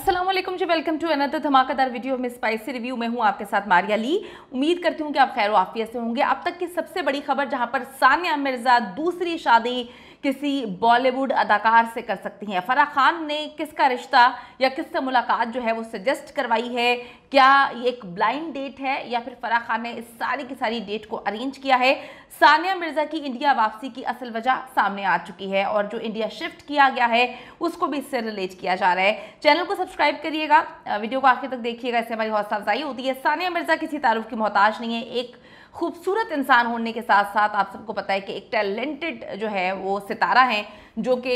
अस्सलाम वालेकुम जी, welcome to another धमाकेदार वीडियो में स्पाइसी रिव्यू में हूं आपके साथ मारिया ली। उम्मीद करती हूं कि आप खैर आफियत से होंगे। अब तक की सबसे बड़ी खबर जहां पर सानिया मिर्जा दूसरी शादी किसी बॉलीवुड अदाकार से कर सकती हैं। फराह खान ने किसका रिश्ता या किससे मुलाकात जो है वो सजेस्ट करवाई है। क्या ये एक ब्लाइंड डेट है या फिर फराह खान ने इस सारी की सारी डेट को अरेंज किया है। सानिया मिर्जा की इंडिया वापसी की असल वजह सामने आ चुकी है और जो इंडिया शिफ्ट किया गया है उसको भी इससे रिलेट किया जा रहा है। चैनल को सब्सक्राइब करिएगा, वीडियो को आखिर तक देखिएगा, इससे हमारी हौसला अफजाई होती है। सानिया मिर्जा किसी तारुफ की मोहताज नहीं है। एक खूबसूरत इंसान होने के साथ साथ आप सबको पता है कि एक टैलेंटेड जो है वो सितारा हैं, जो कि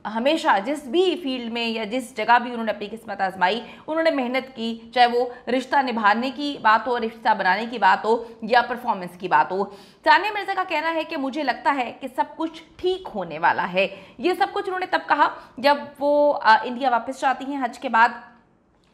हमेशा जिस भी फील्ड में या जिस जगह भी उन्होंने अपनी किस्मत आजमाई उन्होंने मेहनत की, चाहे वो रिश्ता निभाने की बात हो, रिश्ता बनाने की बात हो या परफॉर्मेंस की बात हो। सानिया मिर्जा का कहना है कि मुझे लगता है कि सब कुछ ठीक होने वाला है। ये सब कुछ उन्होंने तब कहा जब वो इंडिया वापस जाती हैं हज के बाद।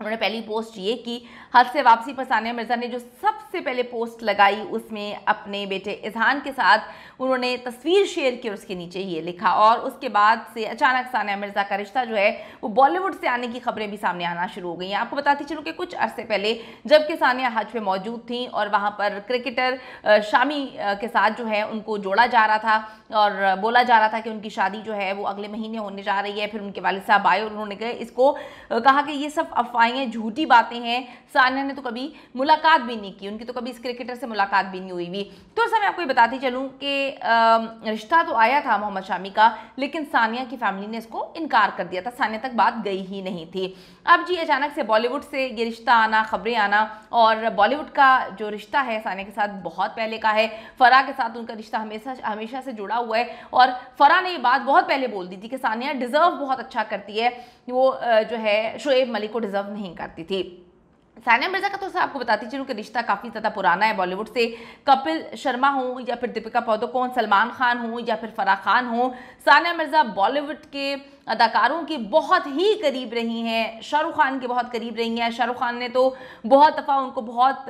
उन्होंने पहली पोस्ट ये की हज से वापसी पर सानिया मिर्जा ने जो सबसे पहले पोस्ट लगाई उसमें अपने बेटे इज़हान के साथ उन्होंने तस्वीर शेयर की और उसके नीचे ये लिखा। और उसके बाद से अचानक सानिया मिर्जा का रिश्ता जो है वो बॉलीवुड से आने की खबरें भी सामने आना शुरू हो गई हैं। आपको बताती चलूँ कि कुछ अरसे पहले जबकि सानिया हज पे मौजूद थी और वहाँ पर क्रिकेटर शामी के साथ जो है उनको जोड़ा जा रहा था और बोला जा रहा था कि उनकी शादी जो है वो अगले महीने होने जा रही है। फिर उनके वालिद साहब आए और उन्होंने इसको कहा कि ये सब अफवाहें, झूठी बातें हैं। सानिया ने तो कभी मुलाकात भी नहीं की, उनकी तो कभी इस क्रिकेटर से मुलाकात भी नहीं हुई भी। तो मैं आपको ये बताती चलूँ कि रिश्ता तो आया था मोहम्मद शामी का, लेकिन सानिया की फैमिली ने इसको इनकार कर दिया था। सानिया तक बात गई ही नहीं थी। अब जी अचानक से बॉलीवुड से ये रिश्ता आना, खबरें आना, और बॉलीवुड का जो रिश्ता है सानिया के साथ बहुत पहले का है। फराह के साथ उनका रिश्ता हमेशा से जुड़ा हुआ है और फराह ने ये बात बहुत पहले बोल दी थी कि सानिया डिजर्व बहुत अच्छा करती है, वो जो है शोएब मलिक को डिजर्व नहीं करती थी। सानिया मिर्जा का तो आपको बताती चलूँ कि रिश्ता काफ़ी ज़्यादा पुराना है बॉलीवुड से। कपिल शर्मा हो या फिर दीपिका पादुकोण, सलमान खान हो या फिर फराह खान हो, सानिया मिर्जा बॉलीवुड के अदाकारों की बहुत ही करीब रही हैं। शाहरुख खान के बहुत करीब रही हैं। शाहरुख खान ने तो बहुत दफ़ा उनको बहुत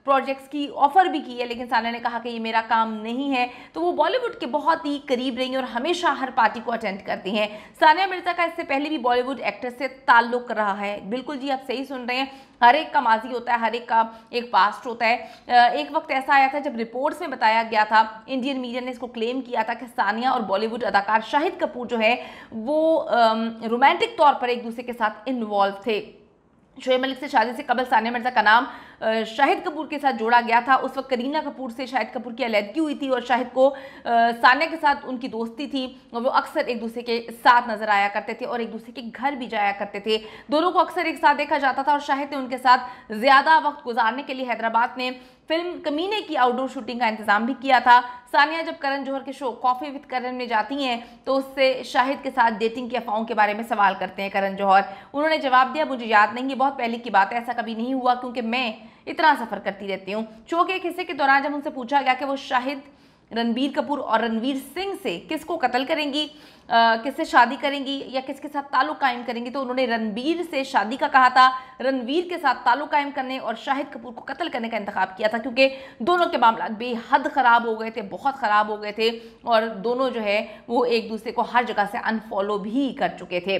प्रोजेक्ट्स की ऑफ़र भी की है, लेकिन सानिया ने कहा कि ये मेरा काम नहीं है। तो वो बॉलीवुड के बहुत ही करीब रही हैं और हमेशा हर पार्टी को अटेंड करती हैं। सानिया मिर्जा का इससे पहले भी बॉलीवुड एक्टर से ताल्लुक़ रहा है। बिल्कुल जी, आप सही सुन रहे हैं। हर एक का माजी होता है, हर एक का एक पास्ट होता है। एक वक्त ऐसा आया था जब रिपोर्ट्स में बताया गया था, इंडियन मीडिया ने इसको क्लेम किया था कि सानिया और बॉलीवुड अदाकार शाहिद कपूर जो है वो रोमांटिक तौर पर एक दूसरे के साथ इन्वॉल्व थे। शोएब मलिक से शादी से कबल सानिया मिर्जा का नाम शाहिद कपूर के साथ जोड़ा गया था। उस वक्त करीना कपूर से शाहिद कपूर की अलैदगी हुई थी और शाहिद को सानिया के साथ उनकी दोस्ती थी और वो अक्सर एक दूसरे के साथ नजर आया करते थे और एक दूसरे के घर भी जाया करते थे। दोनों को अक्सर एक साथ देखा जाता था और शाहिद ने उनके साथ ज़्यादा वक्त गुजारने के लिए हैदराबाद में फिल्म कमीने की आउटडोर शूटिंग का इंतजाम भी किया था। सानिया जब करण जौहर के शो कॉफ़ी विद करण में जाती हैं तो उससे शाहिद के साथ डेटिंग की अफवाहों के बारे में सवाल करते हैं करण जौहर। उन्होंने जवाब दिया, मुझे याद नहीं, ये बहुत पहले की बात है, ऐसा कभी नहीं हुआ क्योंकि मैं इतना सफ़र करती रहती हूँ। शो के एक हिस्से के दौरान जब उनसे पूछा गया कि वो शाहिद, रणबीर कपूर और रणवीर सिंह से किसको कत्ल करेंगी, किससे शादी करेंगी या किसके साथ ताल्लुक़ कायम करेंगी, तो उन्होंने रणबीर से शादी का कहा था, रणबीर के साथ ताल्लुक़ कायम करने और शाहिद कपूर को कत्ल करने का इंतखाब किया था क्योंकि दोनों के मामला बेहद ख़राब हो गए थे, बहुत ख़राब हो गए थे और दोनों जो है वो एक दूसरे को हर जगह से अनफॉलो भी कर चुके थे।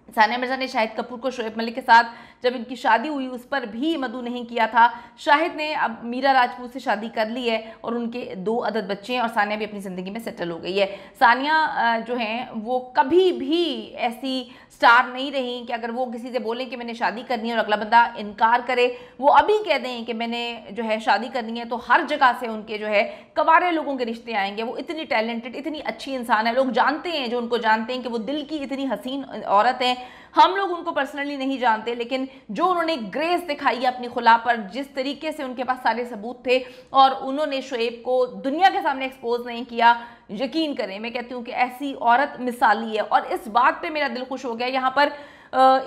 सानिया मिर्जा ने शाहिद कपूर को शोएब मलिक के साथ जब इनकी शादी हुई उस पर भी मदऊ नहीं किया था। शाहिद ने अब मीरा राजपूत से शादी कर ली है और उनके 2 अदद बच्चे हैं और सानिया भी अपनी ज़िंदगी में सेटल हो गई है। सानिया जो हैं वो कभी भी ऐसी स्टार नहीं रही कि अगर वो किसी से बोलें कि मैंने शादी करनी है और अगला बंदा इनकार करे, वो अभी कह दें कि मैंने जो है शादी करनी है, तो हर जगह से उनके जो है कवारे लोगों के रिश्ते आएंगे। वो इतनी टैलेंटेड, इतनी अच्छी इंसान है, लोग जानते हैं, जो उनको जानते हैं कि वो दिल की इतनी हसीन औरत है। हम लोग उनको पर्सनली नहीं जानते, लेकिन जो उन्होंने ग्रेस दिखाई है अपनी खुला पर, जिस तरीके से उनके पास सारे सबूत थे और उन्होंने शोएब को दुनिया के सामने एक्सपोज नहीं किया, यकीन करें मैं कहती हूँ कि ऐसी औरत मिसाली है। और इस बात पे मेरा दिल खुश हो गया। यहाँ पर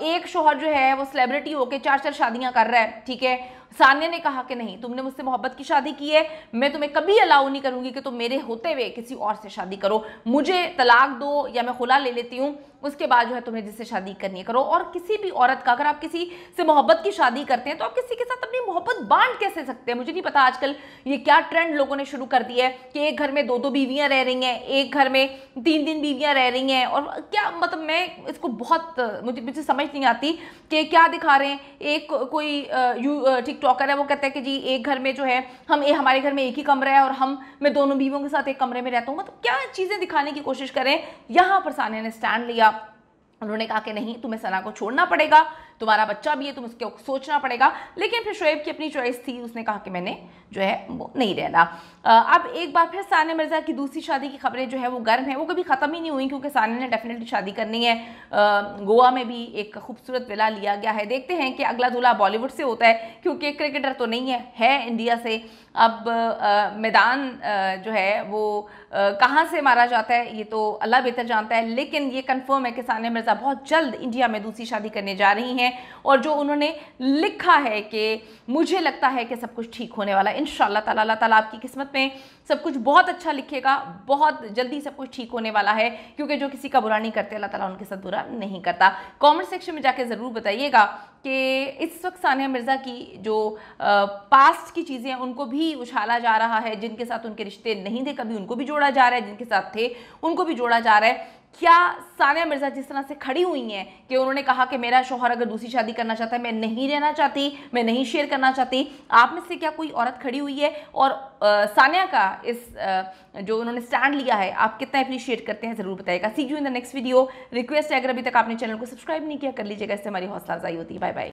एक शोहर जो है वो सेलिब्रिटी होकर 4-4 शादियाँ कर रहा है, ठीक है, सानिया ने कहा कि नहीं, तुमने मुझसे मोहब्बत की शादी की है, मैं तुम्हें कभी अलाउ नहीं करूंगी कि तुम मेरे होते हुए किसी और से शादी करो, मुझे तलाक दो या मैं खुला ले लेती हूँ, उसके बाद जो है तुम्हें जिससे शादी करनी है करो। और किसी भी औरत का, अगर आप किसी से मोहब्बत की शादी करते हैं तो आप किसी के साथ अपनी मोहब्बत बांट कैसे सकते हैं? मुझे नहीं पता आजकल ये क्या ट्रेंड लोगों ने शुरू कर दिया है कि एक घर में 2-2 बीवियां रह रही हैं, एक घर में 3-3 बीवियां रह रही हैं। और क्या मतलब, मैं इसको बहुत मुझे समझ नहीं आती कि क्या दिखा रहे हैं। एक कोई टिकटॉकर है, वो कहता है कि जी एक घर में जो है हमारे घर में एक ही कमरा है और मैं दोनों बीवियों के साथ एक कमरे में रहता हूँ। मतलब क्या चीजें दिखाने की कोशिश करें। यहां पर सानिया ने स्टैंड लिया, उन्होंने कहा कि नहीं, तुम्हें सना को छोड़ना पड़ेगा, तुम्हारा बच्चा भी है, तुम उसके सोचना पड़ेगा। लेकिन फिर शोएब की अपनी चॉइस थी, उसने कहा कि मैंने जो है वो नहीं रहना। अब एक बार फिर सानिया मिर्जा की दूसरी शादी की खबरें जो है वो गर्म है, वो कभी ख़त्म ही नहीं हुई, क्योंकि सानिया ने डेफिनेटली शादी करनी है। गोवा में भी एक खूबसूरत विला लिया गया है। देखते हैं कि अगला दूल्हा बॉलीवुड से होता है, क्योंकि क्रिकेटर तो नहीं है इंडिया से। अब मैदान जो है वो कहाँ से मारा जाता है ये तो अल्लाह बेहतर जानता है, लेकिन ये कंफर्म है कि सानिया मिर्जा बहुत जल्द इंडिया में दूसरी शादी करने जा रही हैं। और जो उन्होंने लिखा है कि मुझे लगता है कि सब कुछ ठीक होने वाला है इंशाअल्लाह ताला। अल्लाह ताला आपकी किस्मत में सब कुछ बहुत अच्छा लिखेगा, बहुत जल्दी सब कुछ ठीक होने वाला है, क्योंकि जो किसी का बुरा नहीं करते अल्लाह ताला उनके साथ बुरा नहीं करता। कमेंट सेक्शन में जाके ज़रूर बताइएगा कि इस वक्त सानिया मिर्ज़ा की जो पास्ट की चीज़ें हैं उनको भी उछाला जा रहा है, जिनके साथ उनके रिश्ते नहीं थे कभी उनको भी जोड़ा जा रहा है, जिनके साथ थे उनको भी जोड़ा जा रहा है। क्या सानिया मिर्जा जिस तरह से खड़ी हुई हैं कि उन्होंने कहा कि मेरा शौहर अगर दूसरी शादी करना चाहता है, मैं नहीं रहना चाहती, मैं नहीं शेयर करना चाहती, आप में से क्या कोई औरत खड़ी हुई है? और सानिया का इस जो उन्होंने स्टैंड लिया है आप कितना अप्रिशिएट करते हैं ज़रूर बताइएगा। See you in the next video. Request है, अगर अभी तक आपने चैनल को सब्सक्राइब नहीं किया कर लीजिएगा, इससे हमारी हौसला अफजाई होती है। Bye bye.